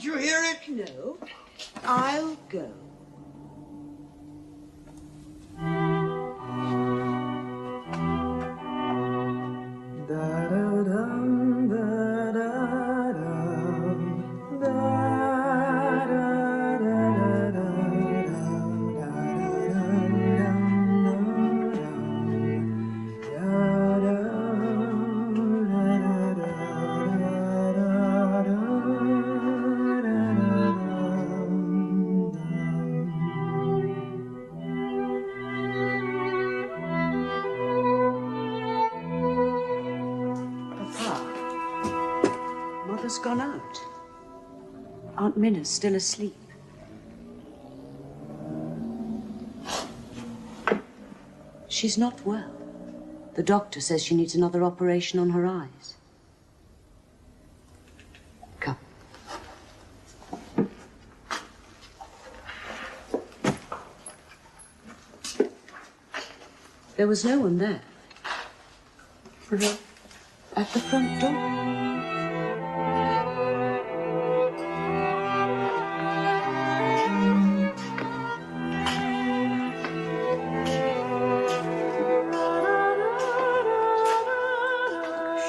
you hear it? No. I'll go. Mother's gone out. Aunt Minna's still asleep. She's not well. The doctor says she needs another operation on her eyes. Come. There was no one there. At the front door.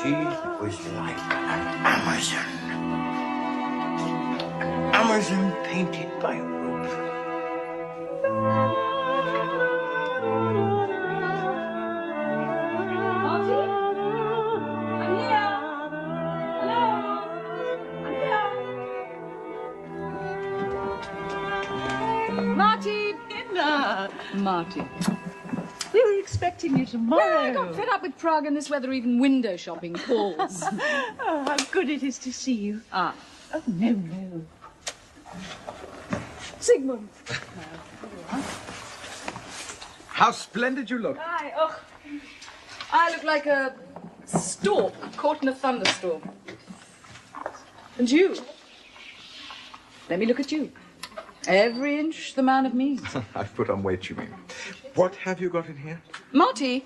She was like an Amazon. An Amazon painted by Rose. Marty? I'm here. Hello? I'm here. Marty! Marty. We were expecting you tomorrow. Yeah, I got fed up with Prague and this weather, even window shopping calls. Oh, how good it is to see you. Ah. Oh, no. Sigmund. How splendid you look. Hi. Oh, I look like a stork caught in a thunderstorm. And you? Let me look at you. Every inch the man of means. I've put on weight, you mean. What have you got in here? Marty,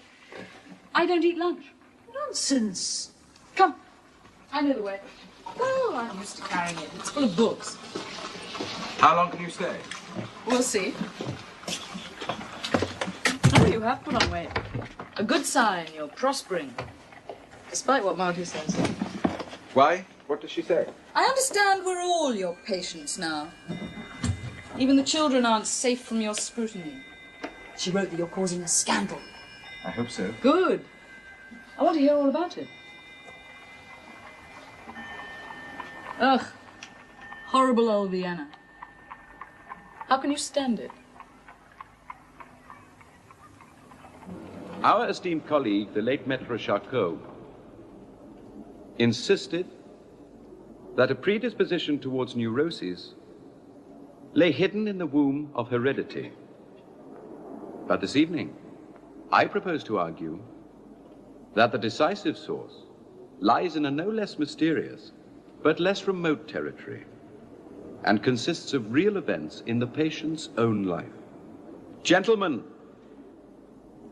I don't eat lunch. Nonsense. Come. I know the way. Oh, I'm used to carrying it. It's full of books. How long can you stay? We'll see. Oh, you have put on weight. A good sign. You're prospering. Despite what Marty says. Why? What does she say? I understand we're all your patients now. Even the children aren't safe from your scrutiny. She wrote that you're causing a scandal. I hope so. Good. I want to hear all about it. Ugh. Horrible old Vienna. How can you stand it? Our esteemed colleague, the late Maître Charcot, insisted that a predisposition towards neuroses lay hidden in the womb of heredity. But this evening, I propose to argue that the decisive source lies in a no less mysterious but less remote territory and consists of real events in the patient's own life. Gentlemen,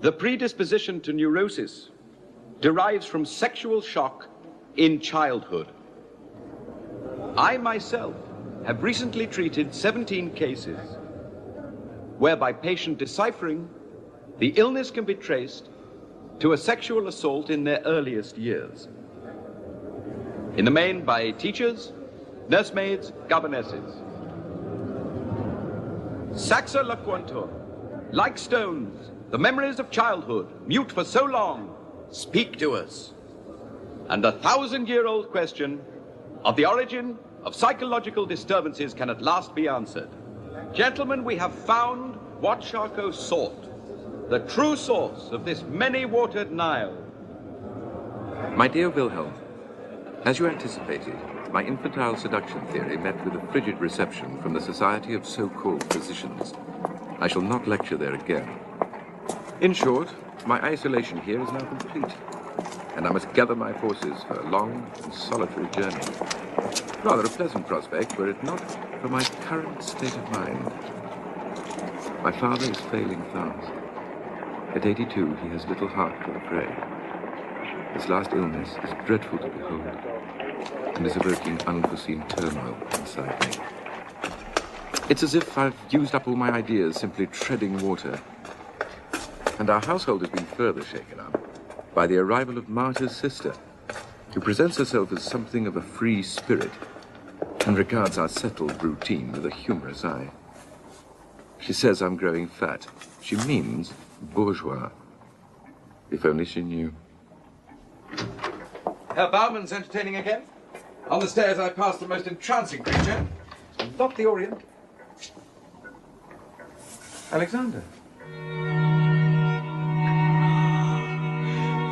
the predisposition to neurosis derives from sexual shock in childhood. I myself have recently treated 17 cases whereby patient deciphering, the illness can be traced to a sexual assault in their earliest years. In the main by teachers, nursemaids, governesses. Saxa loquuntur, like stones, the memories of childhood, mute for so long, speak to us. And the 1,000-year-old question of the origin of psychological disturbances can at last be answered. Gentlemen, we have found what Charcot sought, the true source of this many-watered Nile. My dear Wilhelm, as you anticipated, my infantile seduction theory met with a frigid reception from the Society of So-Called Physicians. I shall not lecture there again. In short, my isolation here is now complete, and I must gather my forces for a long and solitary journey. Rather a pleasant prospect, were it not for my current state of mind. My father is failing fast. At 82, he has little heart for the fray. His last illness is dreadful to behold. and is evoking unforeseen turmoil inside me. It's as if I've used up all my ideas simply treading water. And our household has been further shaken up by the arrival of Marta's sister, who presents herself as something of a free spirit and regards our settled routine with a humorous eye. She says I'm growing fat. She means bourgeois. If only she knew. Herr Bauman's entertaining again? On the stairs I passed the most entrancing creature. Not the Orient. Alexander.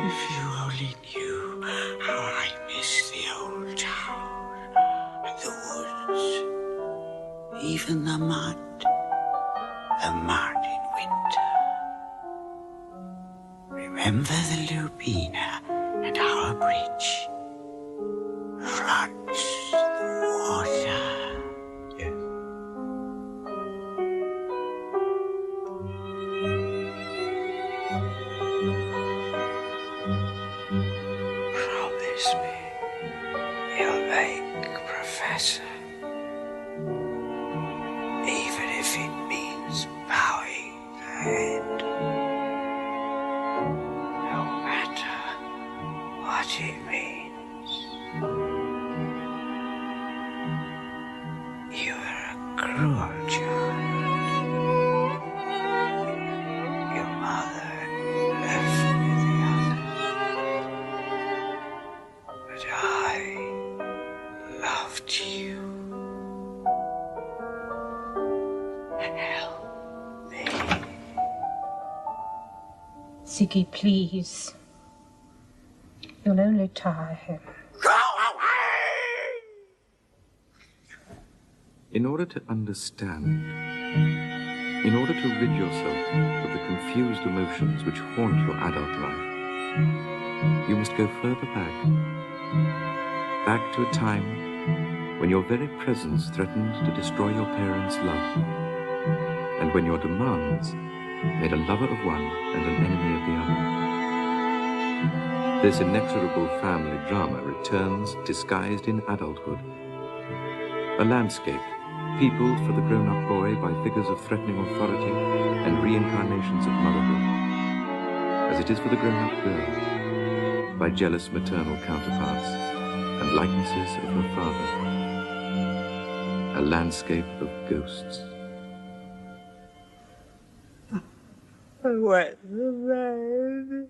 If you only knew how I miss the old town and the woods, even the mud in winter. Remember the Lubina and our bridge floods the water. Yes. Promise me you'll make Professor, even if it means bowing the head. No matter what it means. You are a cruel child. Your mother left with the others. But I loved you. Help me. Ziggy, please. You'll only tire him. Go away! In order to understand, in order to rid yourself of the confused emotions which haunt your adult life, you must go further back to a time when your very presence threatened to destroy your parents' love, and when your demands made a lover of one and an enemy of the other. This inexorable family drama returns disguised in adulthood. A landscape peopled for the grown-up boy by figures of threatening authority and reincarnations of motherhood, as it is for the grown-up girl by jealous maternal counterparts and likenesses of her father. A landscape of ghosts. Where's the man?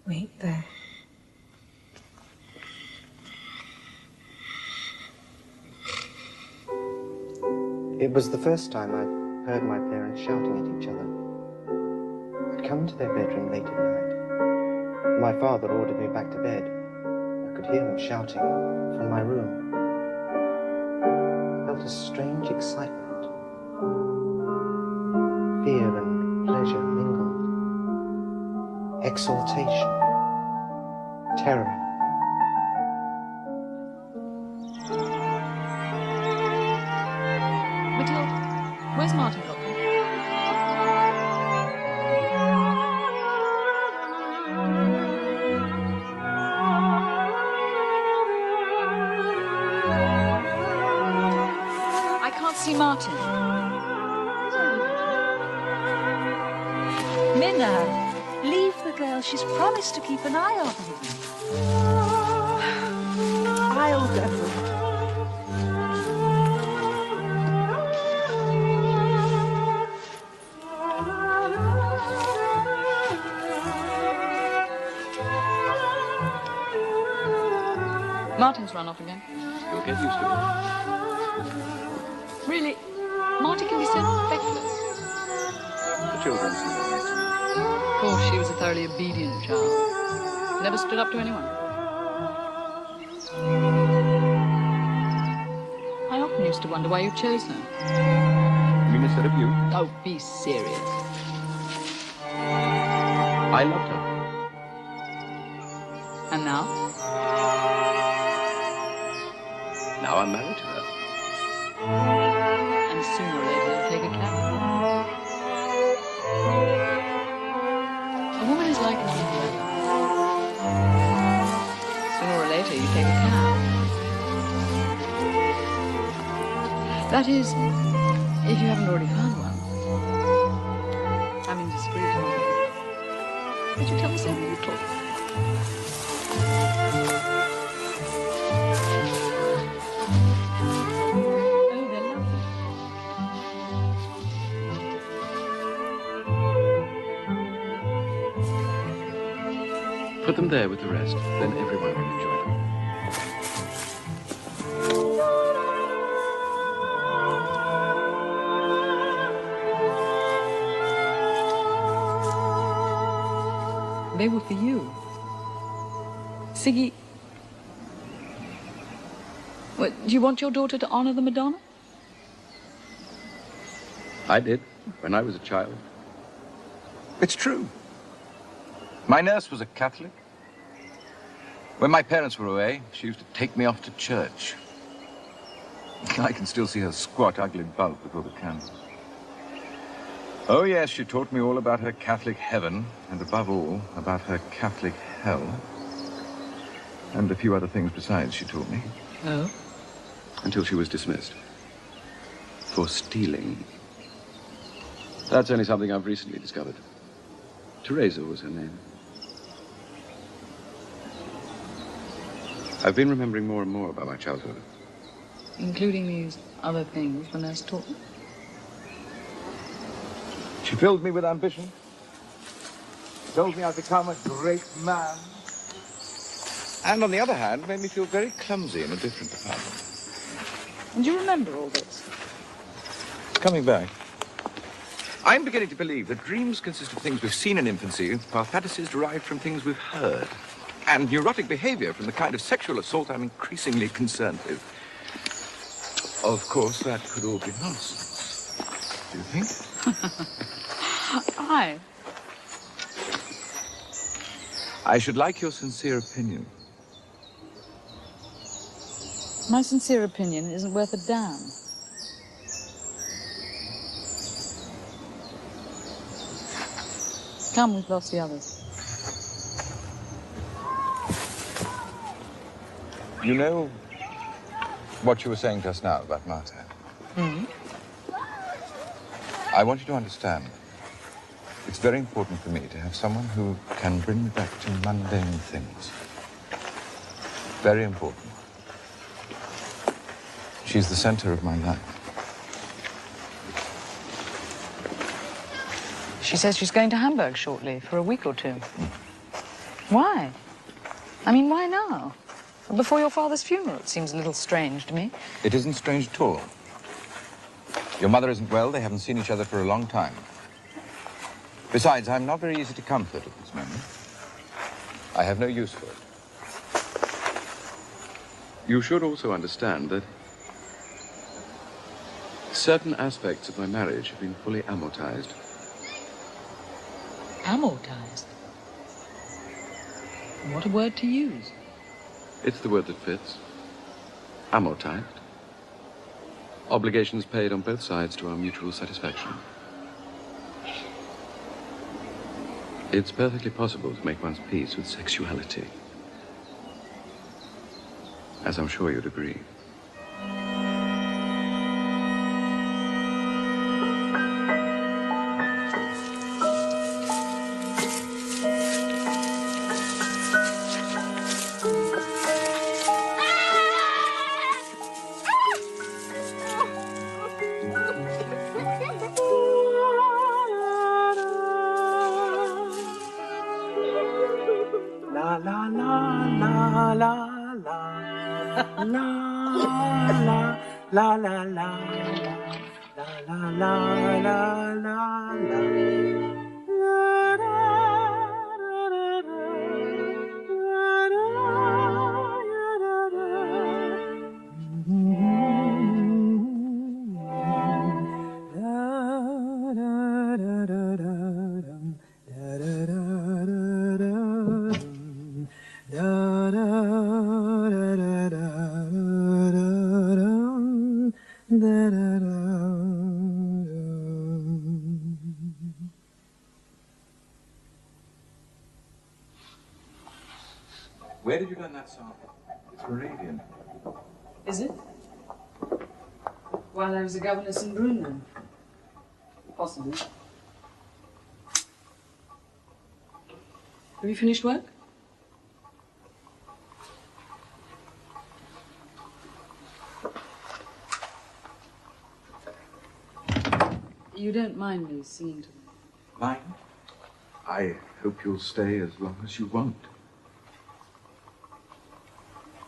Wait there. It was the first time I'd heard my parents shouting at each other. I'd come into their bedroom late at night. My father ordered me back to bed. I could hear them shouting from my room. I felt a strange excitement. Fear and pleasure mingled. Exaltation. Terror. Matilda, where's Martin got them? I can't see Martin. Minna, leave the girl. She's promised to keep an eye on him. I'll go. Martin's run off again. You'll get used to it. Really? Marty can be so feckless. The children seem all right to me. Of course, she was a thoroughly obedient child. Never stood up to anyone. I often used to wonder why you chose her. You mean instead of you? Oh, be serious. I loved her. And now? Now I'm married to her. And sooner or later you'll take a cab. A woman is like a little. Sooner or later you take a cab. That is, if you haven't already found one. Having disagreed on it. Would you tell me so little? Oh, they're lovely. Put them there with the rest, then everyone can enjoy them. They were for you. Siggy, what, do you want your daughter to honor the Madonna? I did, when I was a child. It's true. My nurse was a Catholic. When my parents were away, she used to take me off to church. I can still see her squat, ugly bulk before the candles. Oh, yes, she taught me all about her Catholic heaven, and above all, about her Catholic hell. And a few other things besides she taught me. Oh? Until she was dismissed. For stealing. That's only something I've recently discovered. Teresa was her name. I've been remembering more and more about my childhood. Including these other things the nurse taught me? She filled me with ambition. Told me I'd become a great man. And on the other hand, made me feel very clumsy in a different department. And you remember all this? It's coming back. I'm beginning to believe that dreams consist of things we've seen in infancy, while fantasies derived from things we've heard. And neurotic behavior from the kind of sexual assault I'm increasingly concerned with. Of course, that could all be nonsense. Do you think? I should like your sincere opinion. My sincere opinion isn't worth a damn. Come, we've lost the others. You know what you were saying just now about Marta? Hmm? I want you to understand. It's very important for me to have someone who can bring me back to mundane things. Very important. She's the center of my life. She says she's going to Hamburg shortly, for a week or two. Why? I mean, why now? Before your father's funeral? It seems a little strange to me. It isn't strange at all. Your mother isn't well. They haven't seen each other for a long time. Besides, I'm not very easy to comfort at this moment. I have no use for it. You should also understand that certain aspects of my marriage have been fully amortized. Amortized? What a word to use. It's the word that fits. Amortized. Obligations paid on both sides to our mutual satisfaction. It's perfectly possible to make one's peace with sexuality. As I'm sure you'd agree. Where did you learn that song? It's Moravian. Is it? While I was a governess in Bruno. Possibly. Have you finished work? You don't mind me singing to them? Mind? I hope you'll stay as long as you want.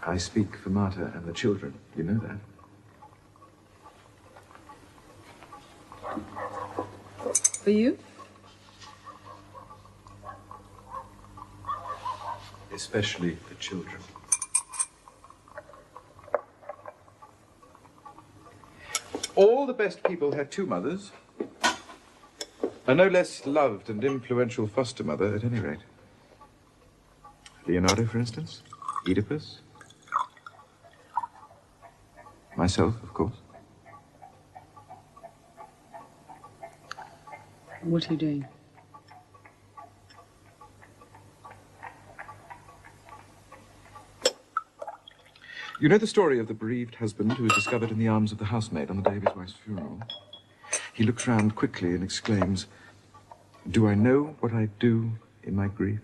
I speak for Marta and the children. You know that. For you? Especially the children. All the best people had two mothers. A no less loved and influential foster mother, at any rate. Leonardo, for instance. Oedipus. Myself, of course. What are you doing? You know the story of the bereaved husband who was discovered in the arms of the housemaid on the day of his wife's funeral? He looks round quickly and exclaims, "Do I know what I do in my grief?"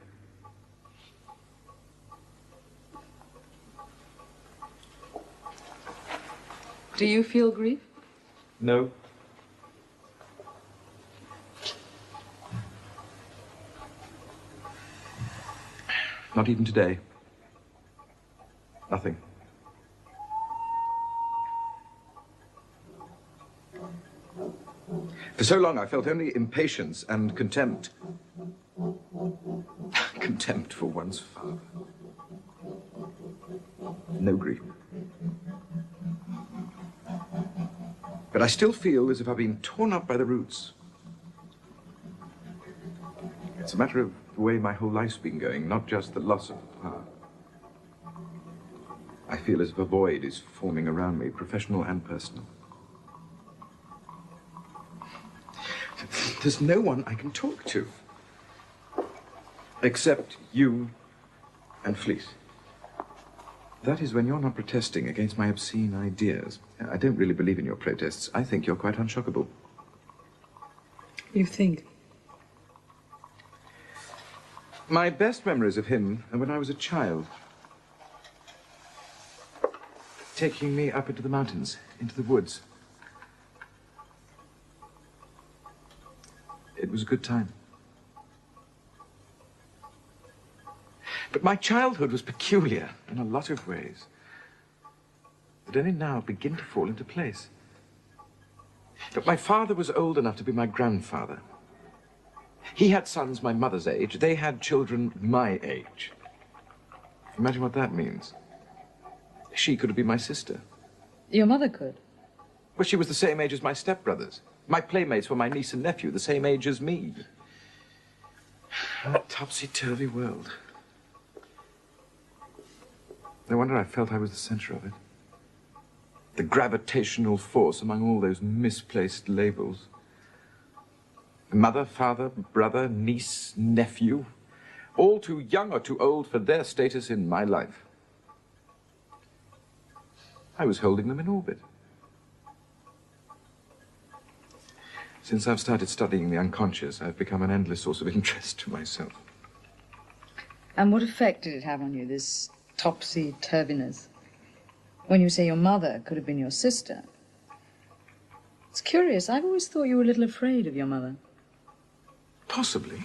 Do you feel grief? No. Not even today. Nothing. For so long, I felt only impatience and contempt. Contempt for one's father. No grief. But I still feel as if I've been torn up by the roots. It's a matter of the way my whole life's been going, not just the loss of power. I feel as if a void is forming around me, professional and personal. There's no one I can talk to. Except you and Fleece. That is when you're not protesting against my obscene ideas. I don't really believe in your protests. I think you're quite unshockable. You think? My best memories of him are when I was a child. Taking me up into the mountains, into the woods. It was a good time. But my childhood was peculiar in a lot of ways that only now begin to fall into place. But my father was old enough to be my grandfather. He had sons my mother's age. They had children my age. Imagine what that means. She could have been my sister. Your mother could? Well, she was the same age as my stepbrothers. My playmates were my niece and nephew, the same age as me. A topsy-turvy world. No wonder I felt I was the center of it. The gravitational force among all those misplaced labels. Mother, father, brother, niece, nephew. All too young or too old for their status in my life. I was holding them in orbit. Since I've started studying the unconscious, I've become an endless source of interest to myself. And what effect did it have on you, this topsy-turviness? When you say your mother could have been your sister. It's curious. I've always thought you were a little afraid of your mother. Possibly.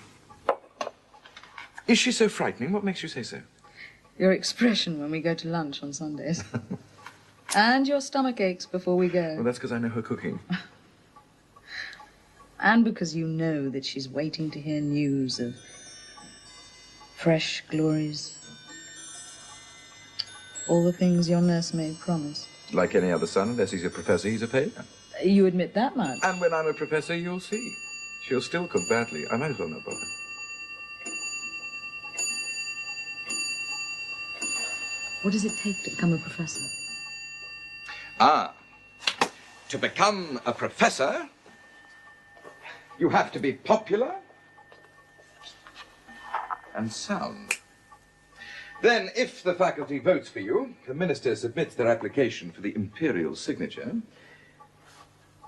Is she so frightening? What makes you say so? Your expression when we go to lunch on Sundays. And your stomach aches before we go. Well, that's because I know her cooking. And because you know that she's waiting to hear news of fresh glories. All the things your nursemaid promised. Like any other son, unless he's a professor, he's a failure. You admit that much? And when I'm a professor, you'll see. She'll still cook badly. I might as well not bother. What does it take to become a professor? Ah, to become a professor, you have to be popular and sound. Then, if the faculty votes for you, the minister submits their application for the imperial signature,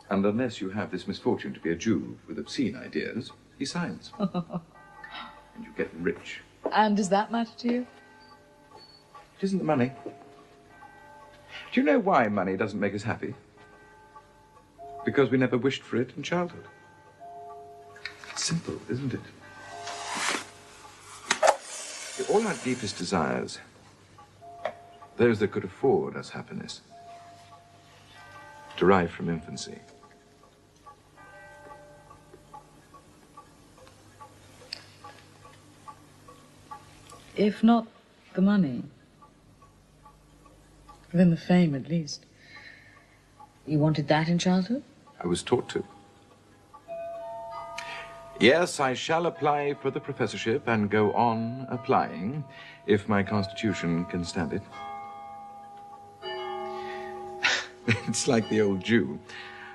And unless you have this misfortune to be a Jew with obscene ideas, he signs. And you get rich. And does that matter to you? It isn't the money. Do you know why money doesn't make us happy? Because we never wished for it in childhood. It's simple, isn't it? All our deepest desires, those that could afford us happiness, derive from infancy. If not the money, then the fame at least. You wanted that in childhood? I was taught to. Yes, I shall apply for the professorship and go on applying if my constitution can stand it. It's like the old Jew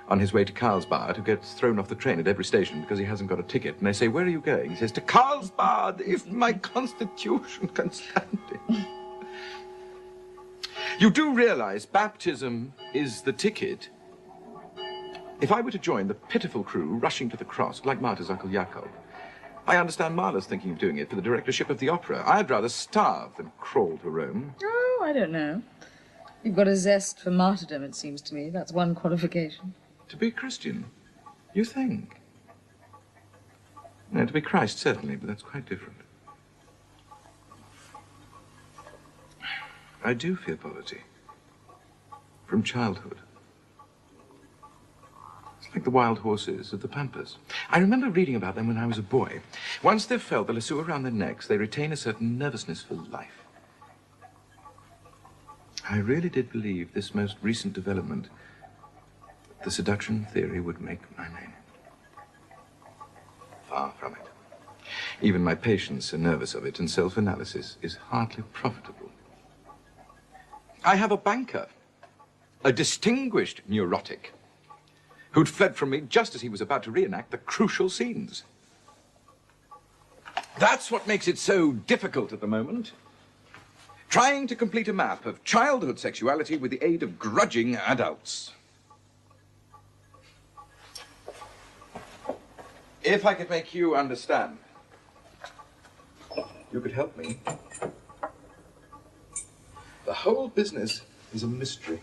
on his way to Carlsbad who gets thrown off the train at every station because he hasn't got a ticket. And they say, "Where are you going?" He says, "To Carlsbad, if my constitution can stand it." You do realize baptism is the ticket. If I were to join the pitiful crew rushing to the cross, like Martha's Uncle Jacob, I understand Mahler's thinking of doing it for the directorship of the opera. I'd rather starve than crawl to Rome. Oh, I don't know. You've got a zest for martyrdom, it seems to me. That's one qualification. To be a Christian, you think? No, to be Christ, certainly, but that's quite different. I do fear poverty. From childhood. It's like the wild horses of the pampas. I remember reading about them when I was a boy. Once they've felt the lasso around their necks, they retain a certain nervousness for life. I really did believe this most recent development, the seduction theory, would make my name. Far from it. Even my patients are nervous of it, and self-analysis is hardly profitable. I have a banker, a distinguished neurotic, who'd fled from me just as he was about to reenact the crucial scenes. That's what makes it so difficult at the moment. Trying to complete a map of childhood sexuality with the aid of grudging adults. If I could make you understand, you could help me. The whole business is a mystery.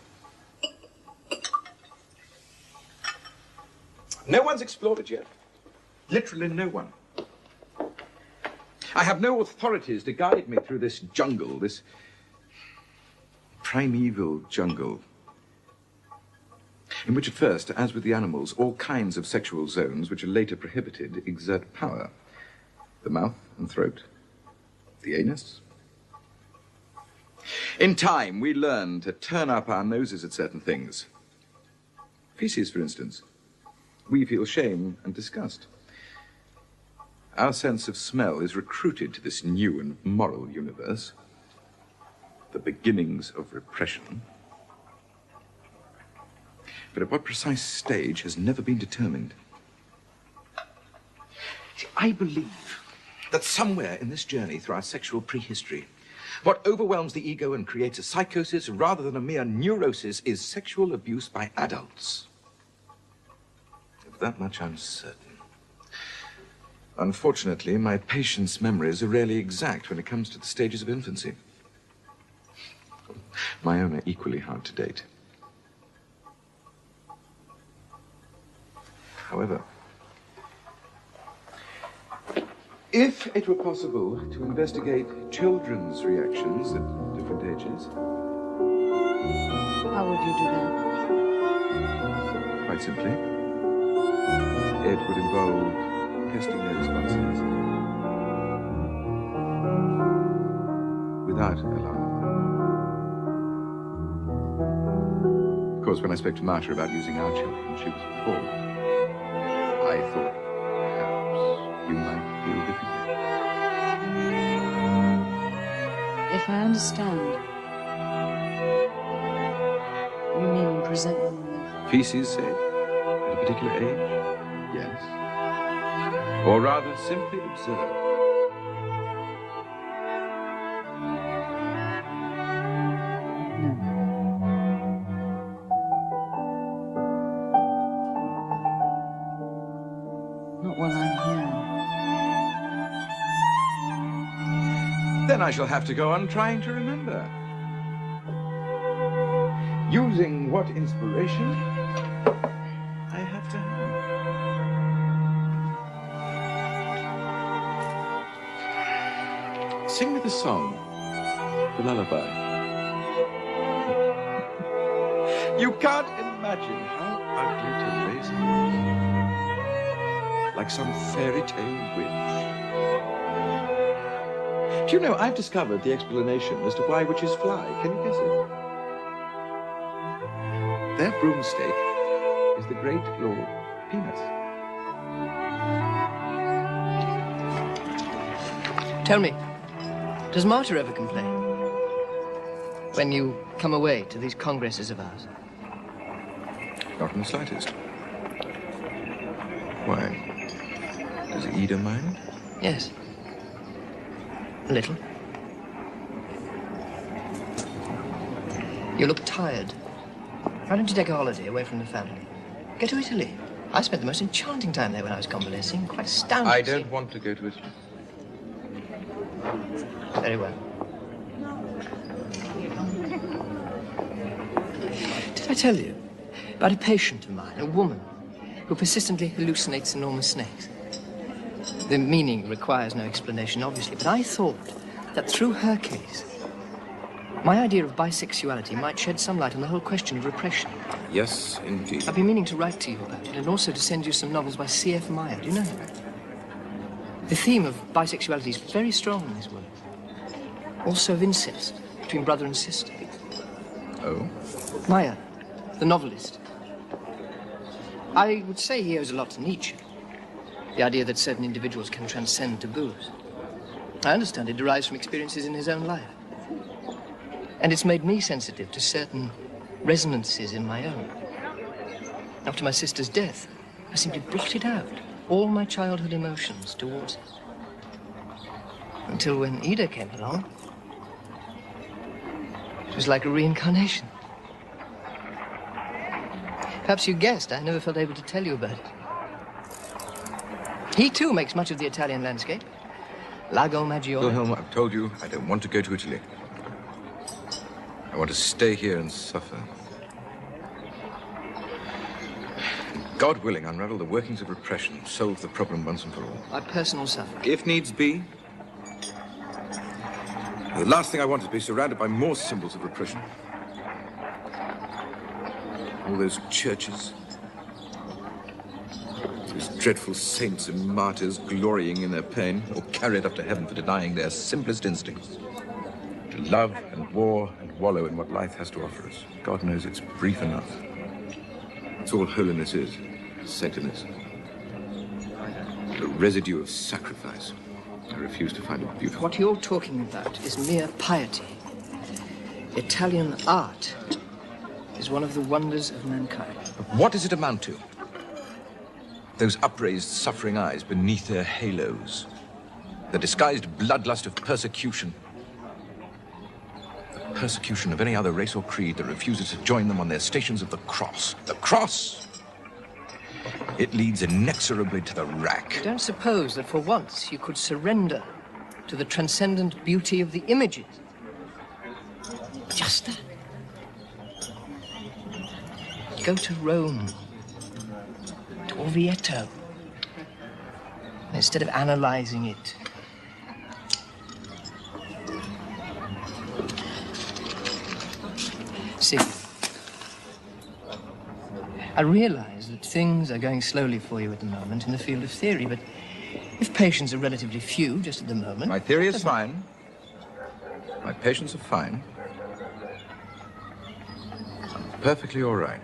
No one's explored it yet. Literally no one. I have no authorities to guide me through this jungle, this primeval jungle, in which at first, as with the animals, all kinds of sexual zones, which are later prohibited, exert power. The mouth and throat, the anus. In time, we learn to turn up our noses at certain things. Feces, for instance. We feel shame and disgust. Our sense of smell is recruited to this new and moral universe. The beginnings of repression. But at what precise stage has never been determined. See, I believe that somewhere in this journey through our sexual prehistory, what overwhelms the ego and creates a psychosis rather than a mere neurosis is sexual abuse by adults. Of that much I'm certain. Unfortunately, my patients' memories are rarely exact when it comes to the stages of infancy. My own are equally hard to date. However, if it were possible to investigate children's reactions at different ages... How would you do that? Quite simply, it would involve testing their responses without alarm. Of course, when I spoke to Marcia about using our children, she was appalled. I thought perhaps you might feel differently. If I understand, you mean present them with... Feces, say, at a particular age? Yes. Or rather, simply observe. while I'm here. Then I shall have to go on trying to remember. Using what inspiration I have to have. Sing me the song, the lullaby. You can't imagine how ugly Teresa is. Like some fairy tale witch. Do you know, I've discovered the explanation as to why witches fly. Can you guess it? Their broomstick is the great Lord Penis. Tell me, does Marta ever complain? When you come away to these congresses of ours? Not in the slightest. Why? Does Ida mind? Yes. A little. You look tired. Why don't you take a holiday away from the family? Go to Italy. I spent the most enchanting time there when I was convalescing. Quite astounding. I don't want to go to Italy. Very well. Did I tell you about a patient of mine, a woman, who persistently hallucinates enormous snakes? The meaning requires no explanation, obviously, but I thought that through her case, my idea of bisexuality might shed some light on the whole question of repression. Yes, indeed. I've been meaning to write to you about it, and also to send you some novels by C.F. Meyer. Do you know him? The theme of bisexuality is very strong in his work. Also of incest between brother and sister. Oh? Meyer, the novelist. I would say he owes a lot to Nietzsche. The idea that certain individuals can transcend taboos. I understand it derives from experiences in his own life. And it's made me sensitive to certain resonances in my own. After my sister's death, I simply blotted out all my childhood emotions towards her. Until when Ida came along, it was like a reincarnation. Perhaps you guessed I never felt able to tell you about it. He, too, makes much of the Italian landscape. Lago Maggiore. Wilhelm, I've told you I don't want to go to Italy. I want to stay here and suffer. God willing, unravel the workings of repression, solve the problem once and for all. My personal suffering. If needs be. The last thing I want is to be surrounded by more symbols of repression. All those churches. Those dreadful saints and martyrs glorying in their pain or carried up to heaven for denying their simplest instincts. To love and war and wallow in what life has to offer us. God knows it's brief enough. It's all holiness is, saintliness. The residue of sacrifice. I refuse to find it beautiful. What you're talking about is mere piety. Italian art is one of the wonders of mankind. But what does it amount to? Those upraised, suffering eyes beneath their halos. The disguised bloodlust of persecution. The persecution of any other race or creed that refuses to join them on their stations of the cross. The cross! It leads inexorably to the rack. I don't suppose that for once you could surrender to the transcendent beauty of the images. Just that. Go to Rome, to Orvieto, and instead of analyzing it, see. I realize that things are going slowly for you at the moment in the field of theory, but if patients are relatively few just at the moment... My theory is fine. My patients are fine. I'm perfectly all right.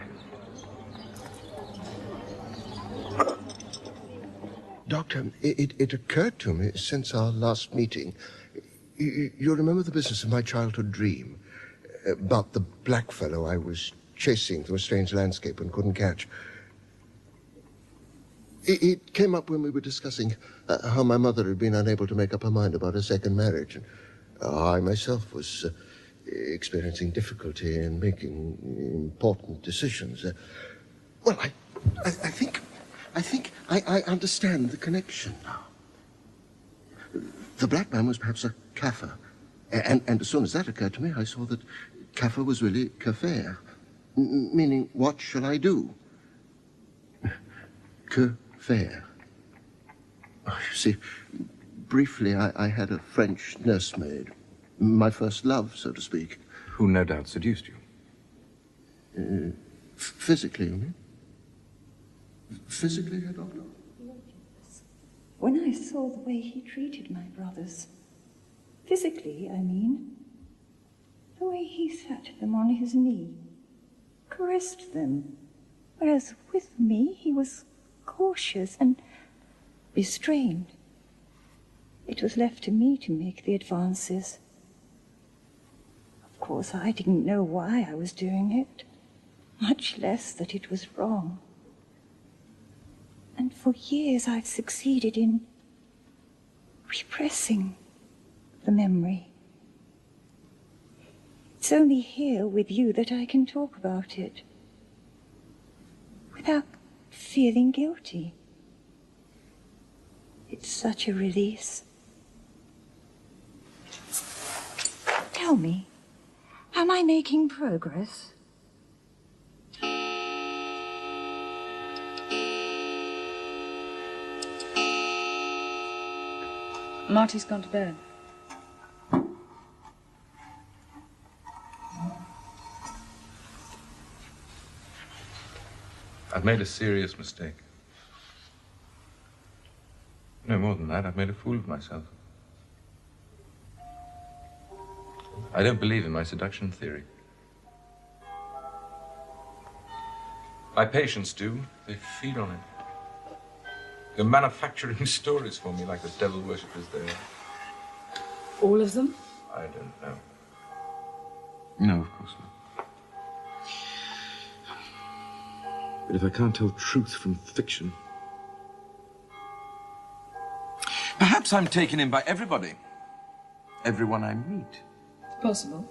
Doctor, it occurred to me since our last meeting, you remember the business of my childhood dream about the black fellow I was chasing through a strange landscape and couldn't catch. It came up when we were discussing how my mother had been unable to make up her mind about her second marriage. And I myself was experiencing difficulty in making important decisions. Well, I think I think I understand the connection now. The black man was perhaps a Kaffir. And as soon as that occurred to me, I saw that Kaffir was really Kafir, meaning, what shall I do? Kafir. Oh, you see, briefly, I had a French nursemaid, my first love, so to speak. Who no doubt seduced you. Physically, you mean? Physically, I don't know. When I saw the way he treated my brothers, physically, I mean, the way he sat them on his knee, caressed them, whereas with me he was cautious and restrained. It was left to me to make the advances. Of course, I didn't know why I was doing it, much less that it was wrong. And for years I've succeeded in repressing the memory. It's only here with you that I can talk about it without feeling guilty. It's such a release. Tell me, am I making progress? Marty's gone to bed. I've made a serious mistake. No more than that, I've made a fool of myself. I don't believe in my seduction theory. My patients do. They feed on it. They're manufacturing stories for me like the devil worshippers they are. All of them? I don't know. No, of course not. But if I can't tell truth from fiction... Perhaps I'm taken in by everybody. Everyone I meet. It's possible.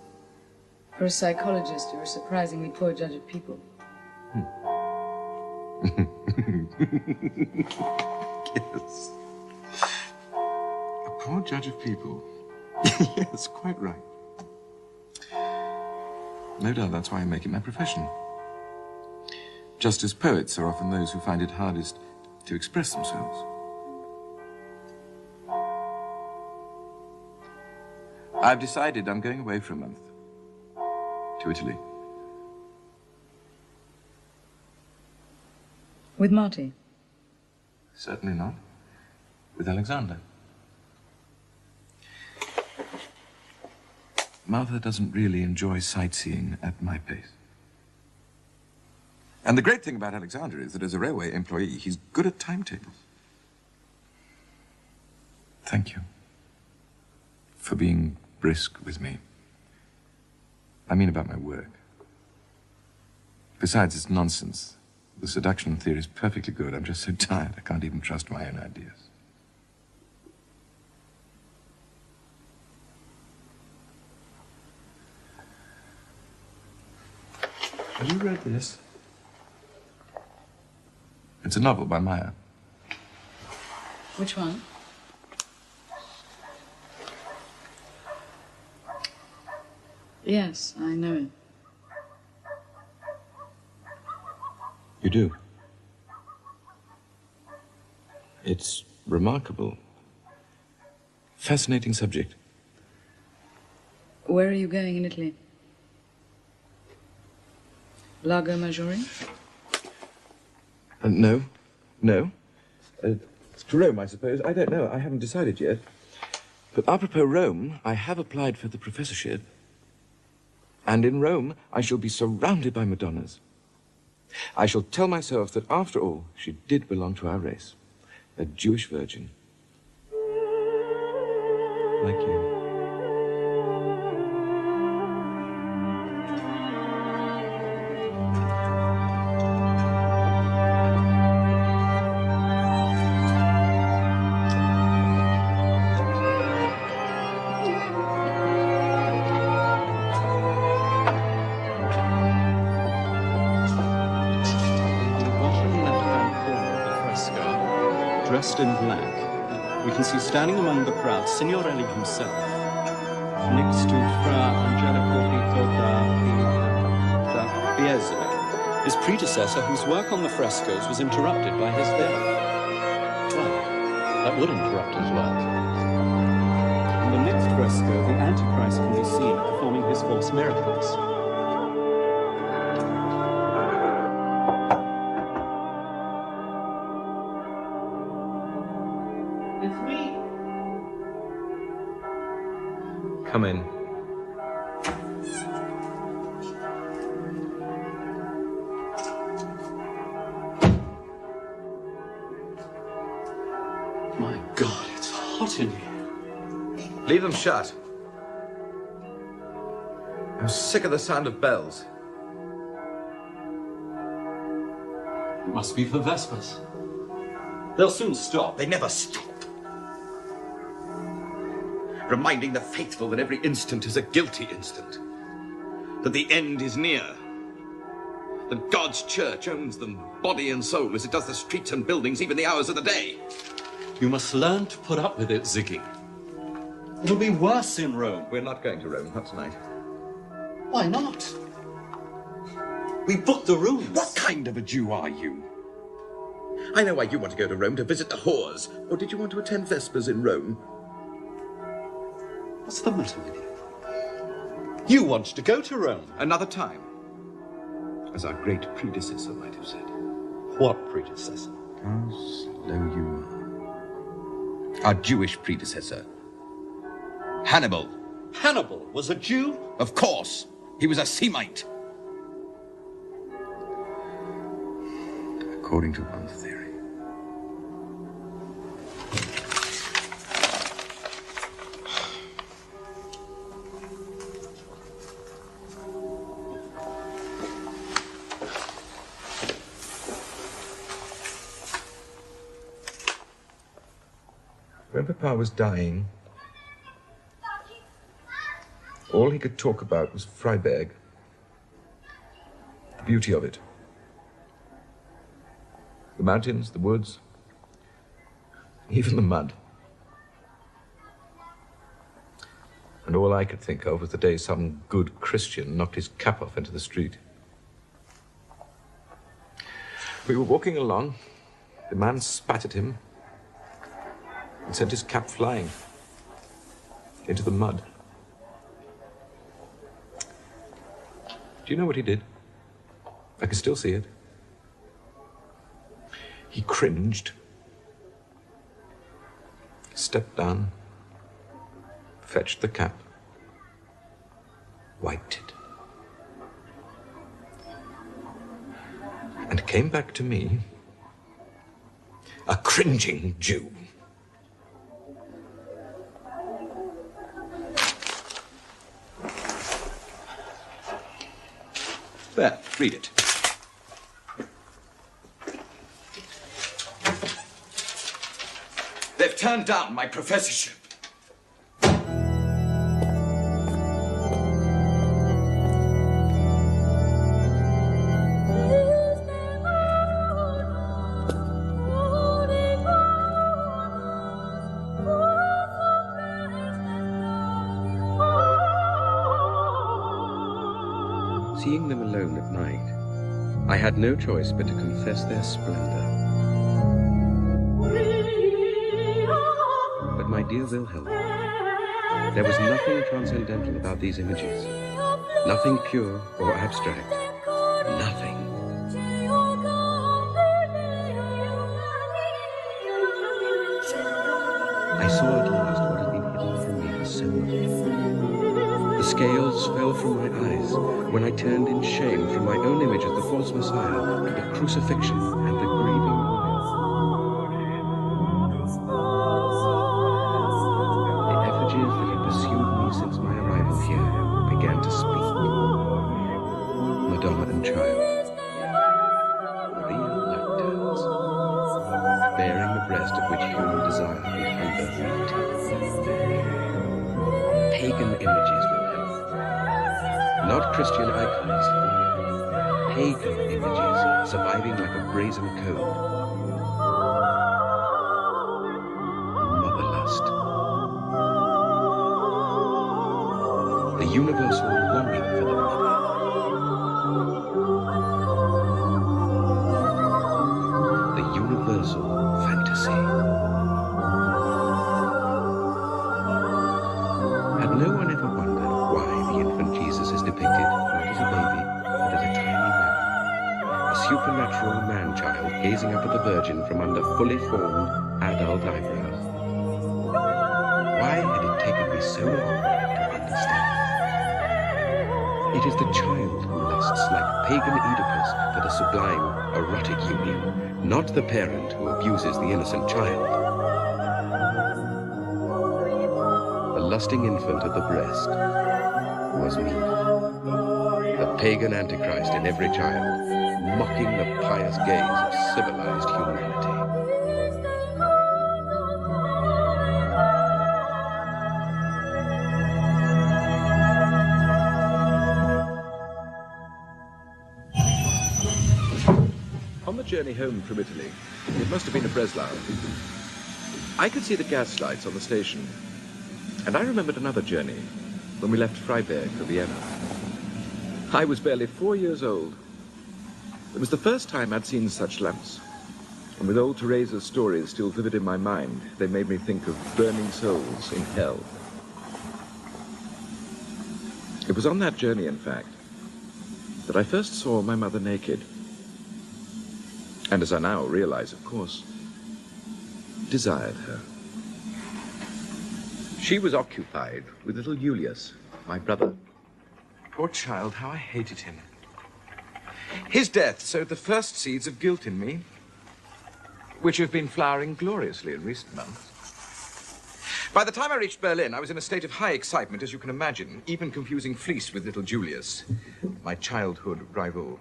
For a psychologist, you're a surprisingly poor judge of people. Yes. A poor judge of people. Yes, quite right. No doubt that's why I make it my profession. Just as poets are often those who find it hardest to express themselves. I've decided I'm going away for a month. To Italy. With Marty? Certainly not. With Alexander. Martha doesn't really enjoy sightseeing at my pace. And the great thing about Alexander is that as a railway employee, he's good at timetables. Thank you for being brisk with me. I mean about my work. Besides, it's nonsense. The seduction theory is perfectly good. I'm just so tired, I can't even trust my own ideas. Have you read this? It's a novel by Maya. Which one? Yes, I know it. You do? It's remarkable. Fascinating subject. Where are you going in Italy? Lago Maggiore? No. No. To Rome, I suppose. I don't know. I haven't decided yet. But apropos Rome, I have applied for the professorship. And in Rome, I shall be surrounded by Madonnas. I shall tell myself that, after all, she did belong to our race. A Jewish virgin. Like you. dressed in black. We can see standing among the crowd Signorelli himself, next to Fra Angelico da Piese, his predecessor, whose work on the frescoes was interrupted by his death. Well, that would interrupt his work. In the next fresco, the Antichrist can be seen performing his false miracles. It's me. Come in. My God, it's hot in here. Leave them shut. I'm sick of the sound of bells. It must be for Vespers. They'll soon stop. They never stop. Reminding the faithful that every instant is a guilty instant. That the end is near. That God's church owns them, body and soul, as it does the streets and buildings, even the hours of the day. You must learn to put up with it, Ziggy. It'll be worse in Rome. We're not going to Rome, not tonight. Why not? We booked the rooms. What kind of a Jew are you? I know why you want to go to Rome, to visit the whores. Or did you want to attend Vespers in Rome? What's the matter with you? You want to go to Rome. Another time. As our great predecessor might have said. What predecessor? How slow you are. Our Jewish predecessor. Hannibal. Hannibal was a Jew? Of course. He was a Semite. According to one theory. When Papa was dying, all he could talk about was Freiberg. The beauty of it. The mountains, the woods, even the mud. And all I could think of was the day some good Christian knocked his cap off into the street. We were walking along. The man spat at him and sent his cap flying into the mud. Do you know what he did? I can still see it. He cringed, stepped down, fetched the cap, wiped it, and came back to me, a cringing Jew. There, read it. They've turned down my professorship. Seeing them alone at night, I had no choice but to confess their splendor. But my dear Wilhelm, there was nothing transcendental about these images, nothing pure or abstract, nothing. I saw at last what had been hidden from me for so long. The scales fell from my eyes when I turned in shame from my own image of the false Messiah to the crucifixion and the grieving woman. The effigies that had pursued me since my arrival here began to speak. Madonna and Child, Maria lactans, bearing the breast of which human desire and hunger meet. Pagan images, not Christian icons, pagan images surviving like a brazen code. universal longing for the mother. The universal fantasy. Had no one ever wondered why the infant Jesus is depicted not as a baby, but as a tiny man? A supernatural man-child gazing up at the Virgin from under fully formed adult eyebrows. Why had it taken me so long to understand? It is the child who lusts like pagan Oedipus for the sublime erotic union, not the parent who abuses the innocent child. The lusting infant at the breast was me, the pagan antichrist in every child, mocking the pious gaze of civilized humanity. On the journey home from Italy, it must have been a Breslau, I could see the gas lights on the station, and I remembered another journey when we left Freiberg for Vienna. I was barely 4 years old. It was the first time I'd seen such lamps, and with old Teresa's stories still vivid in my mind, they made me think of burning souls in hell. It was on that journey, in fact, that I first saw my mother naked. And as I now realize, of course, desired her. She was occupied with little Julius, my brother. Poor child, how I hated him. His death sowed the first seeds of guilt in me, which have been flowering gloriously in recent months. By the time I reached Berlin, I was in a state of high excitement, as you can imagine, even confusing fleece with little Julius, my childhood rival.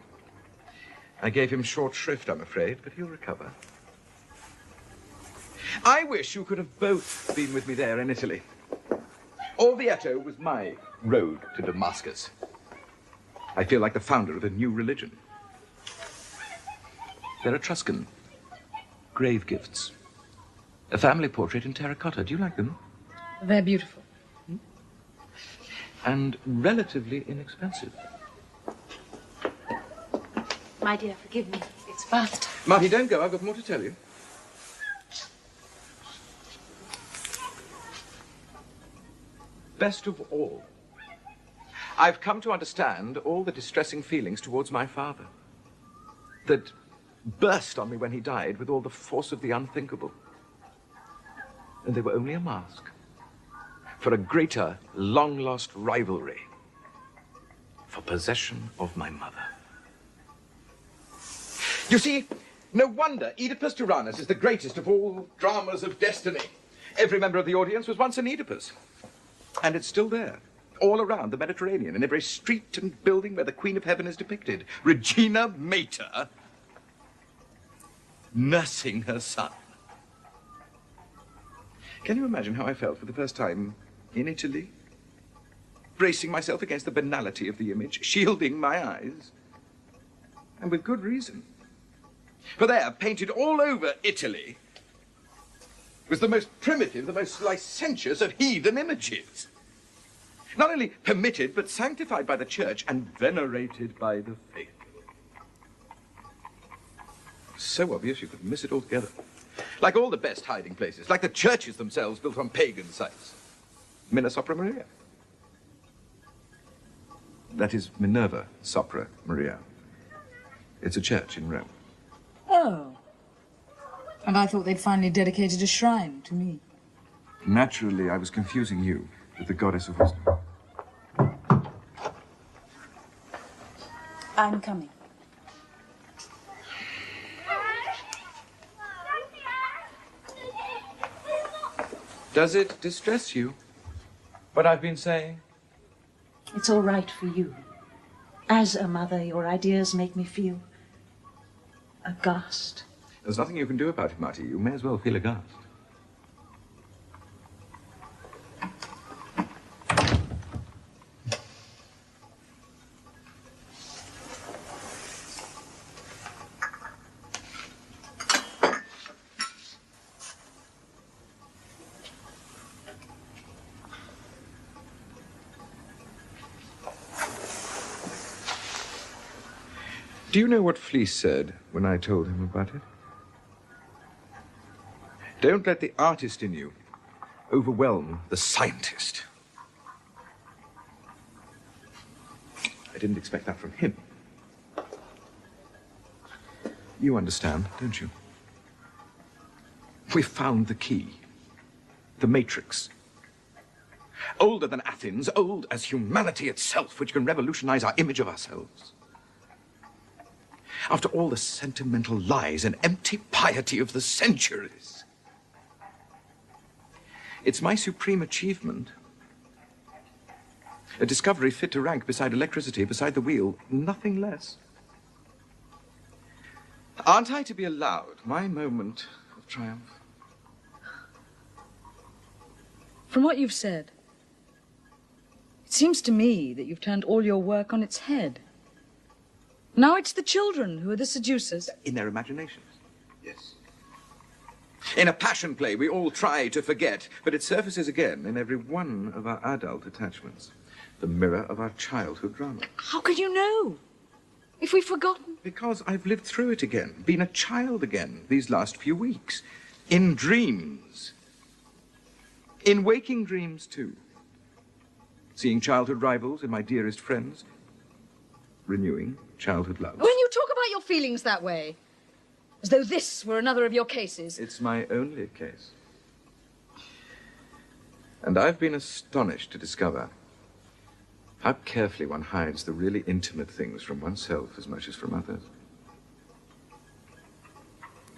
I gave him short shrift, I'm afraid, but he'll recover. I wish you could have both been with me there in Italy. Orvieto was my road to Damascus. I feel like the founder of a new religion. There are Etruscan grave gifts. A family portrait in terracotta. Do you like them? They're beautiful. And relatively inexpensive. My dear, forgive me. It's bath time. Marty, don't go. I've got more to tell you. Best of all, I've come to understand all the distressing feelings towards my father that burst on me when he died with all the force of the unthinkable. And they were only a mask for a greater, long-lost rivalry for possession of my mother. You see, no wonder Oedipus Tyrannus is the greatest of all dramas of destiny. Every member of the audience was once an Oedipus. And it's still there, all around the Mediterranean, in every street and building where the Queen of Heaven is depicted. Regina Mater nursing her son. Can you imagine how I felt for the first time in Italy? Bracing myself against the banality of the image, shielding my eyes. And with good reason. For there, painted all over Italy, was the most primitive, the most licentious of heathen images. Not only permitted, but sanctified by the church and venerated by the faithful. So obvious you could miss it altogether. Like all the best hiding places, like the churches themselves built on pagan sites. Minna Sopra Maria. That is Minerva Sopra Maria. It's a church in Rome. Oh. And I thought they'd finally dedicated a shrine to me. Naturally, I was confusing you with the goddess of wisdom. I'm coming. Does it distress you, what I've been saying? It's all right for you. As a mother, your ideas make me feel aghast. There's nothing you can do about it, Marty. You may as well feel aghast. Do you know what Fleece said when I told him about it? Don't let the artist in you overwhelm the scientist. I didn't expect that from him. You understand, don't you? We've found the key, the matrix. Older than Athens, old as humanity itself, which can revolutionize our image of ourselves. After all the sentimental lies and empty piety of the centuries. It's my supreme achievement. A discovery fit to rank beside electricity, beside the wheel, nothing less. Aren't I to be allowed my moment of triumph? From what you've said, it seems to me that you've turned all your work on its head. Now it's the children who are the seducers. In their imaginations, yes. In a passion play, we all try to forget, but it surfaces again in every one of our adult attachments. The mirror of our childhood drama. How could you know? If we've forgotten? Because I've lived through it again, been a child again these last few weeks. In dreams. In waking dreams, too. Seeing childhood rivals in my dearest friends. Renewing childhood love. When you talk about your feelings that way, as though this were another of your cases. It's my only case. And I've been astonished to discover how carefully one hides the really intimate things from oneself as much as from others.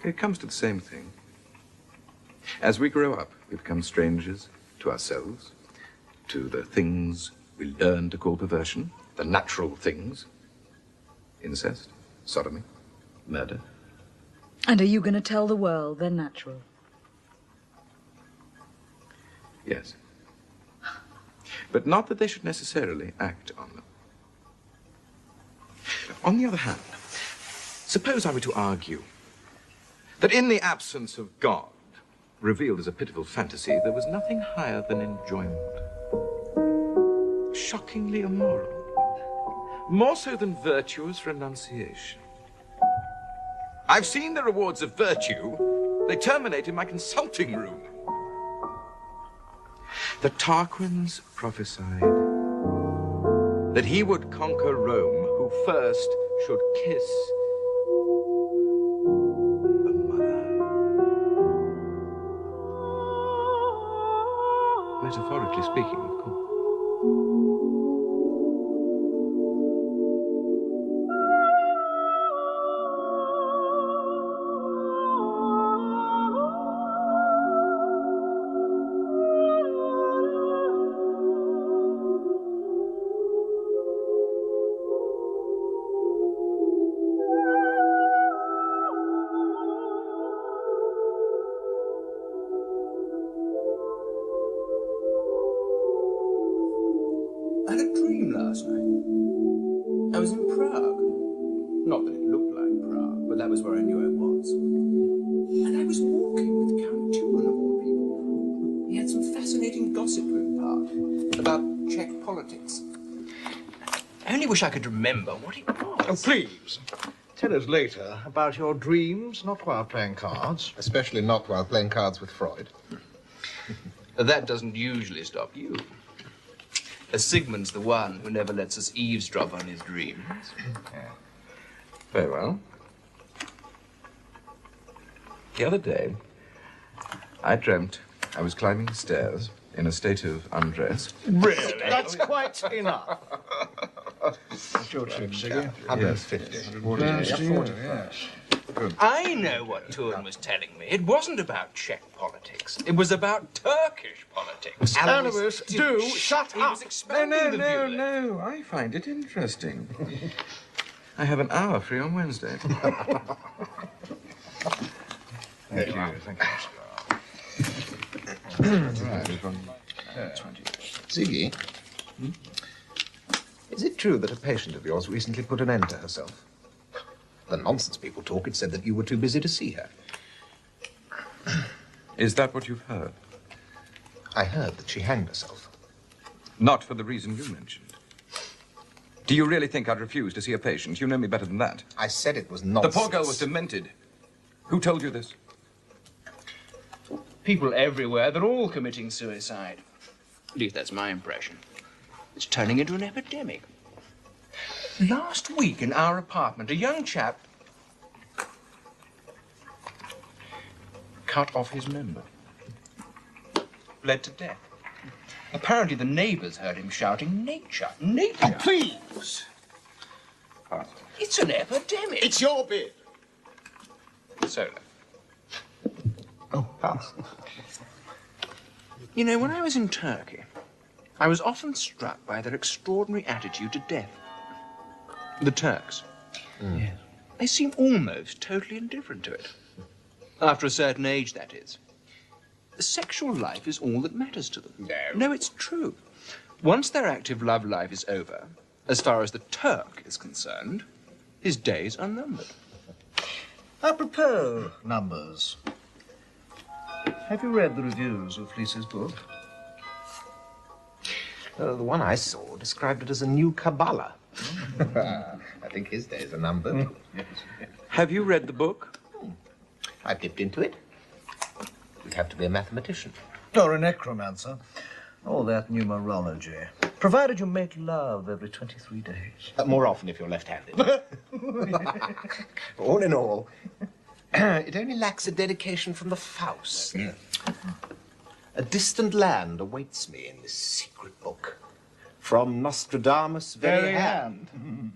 It comes to the same thing. As we grow up, we become strangers to ourselves, to the things we learn to call perversion, the natural things. Incest, sodomy, murder. And are you going to tell the world they're natural? Yes. But not that they should necessarily act on them. On the other hand, suppose I were to argue that in the absence of God, revealed as a pitiful fantasy, there was nothing higher than enjoyment. Shockingly immoral. More so than virtuous renunciation. I've seen the rewards of virtue. They terminate in my consulting room. The Tarquins prophesied that he would conquer Rome who first should kiss the mother. Metaphorically speaking, of course. Wish I could remember what it was. Oh, please, tell us later about your dreams, not while playing cards. Especially not while playing cards with Freud. That doesn't usually stop you. As Sigmund's the one who never lets us eavesdrop on his dreams. Yeah. Very well. The other day, I dreamt I was climbing the stairs in a state of undress. Really? That's quite enough. What's your trip, Siggy? 150. 40, yes. Good. I know what Tuan was telling me. It wasn't about Czech politics. It was about Turkish politics. Anubis, do shut he up. Was expanding the view. No. I find it interesting. I have an hour free on Wednesday. Thank you. Ziggy, is it true that a patient of yours recently put an end to herself? The nonsense people talk, it said that you were too busy to see her. Is that what you've heard? I heard that she hanged herself. Not for the reason you mentioned. Do you really think I'd refuse to see a patient? You know me better than that. I said it was nonsense. The poor girl was demented. Who told you this? People everywhere, they're all committing suicide. At least that's my impression. It's turning into an epidemic. Last week in our apartment, a young chap cut off his member. Bled to death. Apparently the neighbors heard him shouting, "Nature, nature!" Oh, please! It's an epidemic. It's your bid. Solar. Oh, pass. You know, when I was in Turkey, I was often struck by their extraordinary attitude to death. The Turks. Yes. They seem almost totally indifferent to it. After a certain age, that is. Sexual life is all that matters to them. No, it's true. Once their active love life is over, as far as the Turk is concerned, his days are numbered. Apropos numbers, have you read the reviews of Fleece's book? The one I saw described it as a new Kabbalah. I think his days are numbered. Have you read the book? I've dipped into it. You'd have to be a mathematician. Or a necromancer. All that numerology. Provided you make love every 23 days. More often if you're left-handed. All in all, it only lacks a dedication from the Faust. Yeah. A distant land awaits me in this secret book. From Nostradamus' very hand.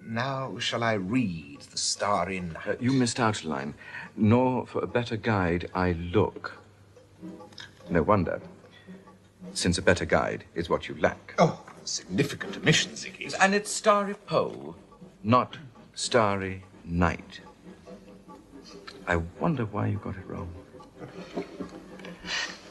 Now shall I read the starry night. You missed out a line. Nor for a better guide I look. No wonder, since a better guide is what you lack. Oh, significant omission, Ziggy. And it's starry pole, not starry night. I wonder why you got it wrong.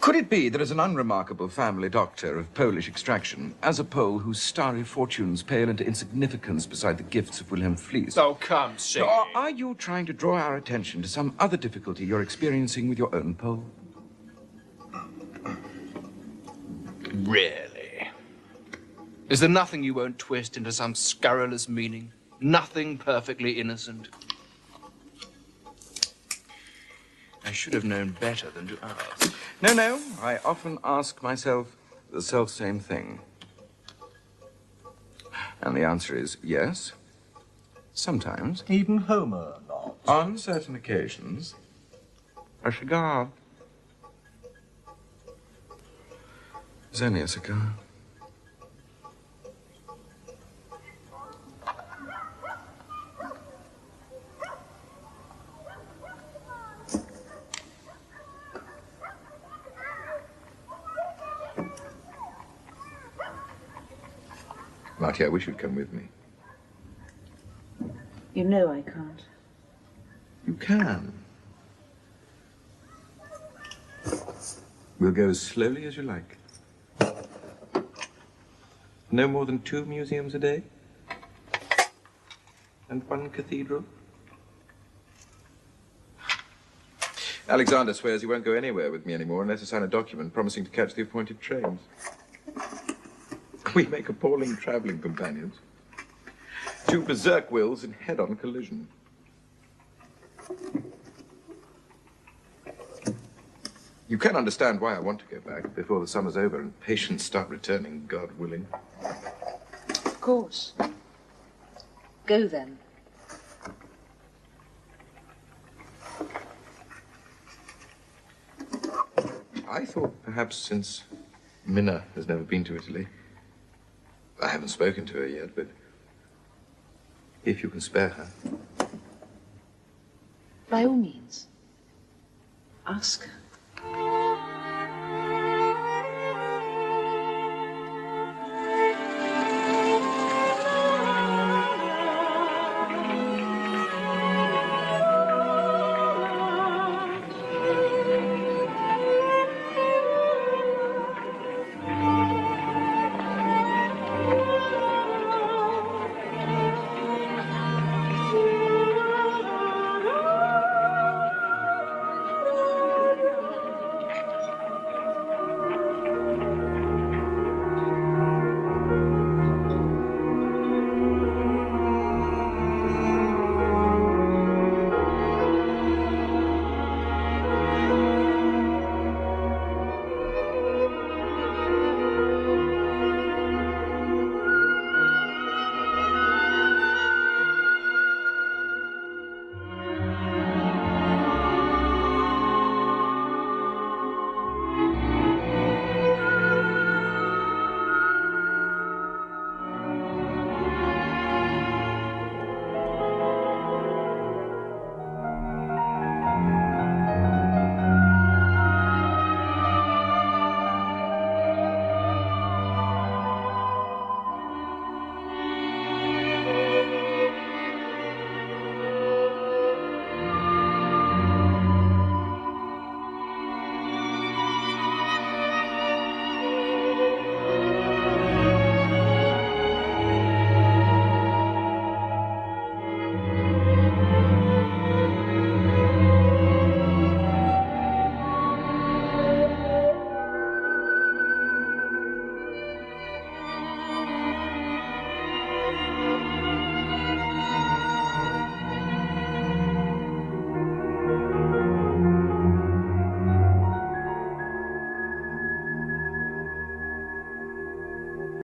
Could it be that as an unremarkable family doctor of Polish extraction, as a Pole whose starry fortunes pale into insignificance beside the gifts of Wilhelm Fleece? Oh, come, Ziggy. Or are you trying to draw our attention to some other difficulty you're experiencing with your own Pole? Really? Is there nothing you won't twist into some scurrilous meaning? Nothing perfectly innocent? I should have known better than to ask. No. I often ask myself the self-same thing. And the answer is yes. Sometimes. Even Homer nods. On certain occasions. A cigar. It's only a cigar. Marty, I wish you'd come with me. You know I can't. You can. We'll go as slowly as you like. No more than 2 museums a day? And 1 cathedral? Alexander swears he won't go anywhere with me anymore unless I sign a document promising to catch the appointed trains. We make appalling traveling companions. 2 berserk wills in head-on collision. You can understand why I want to go back before the summer's over and patients start returning, God willing. Of course. Go then. I thought perhaps since Minna has never been to Italy, I haven't spoken to her yet, but if you can spare her. By all means. Ask her.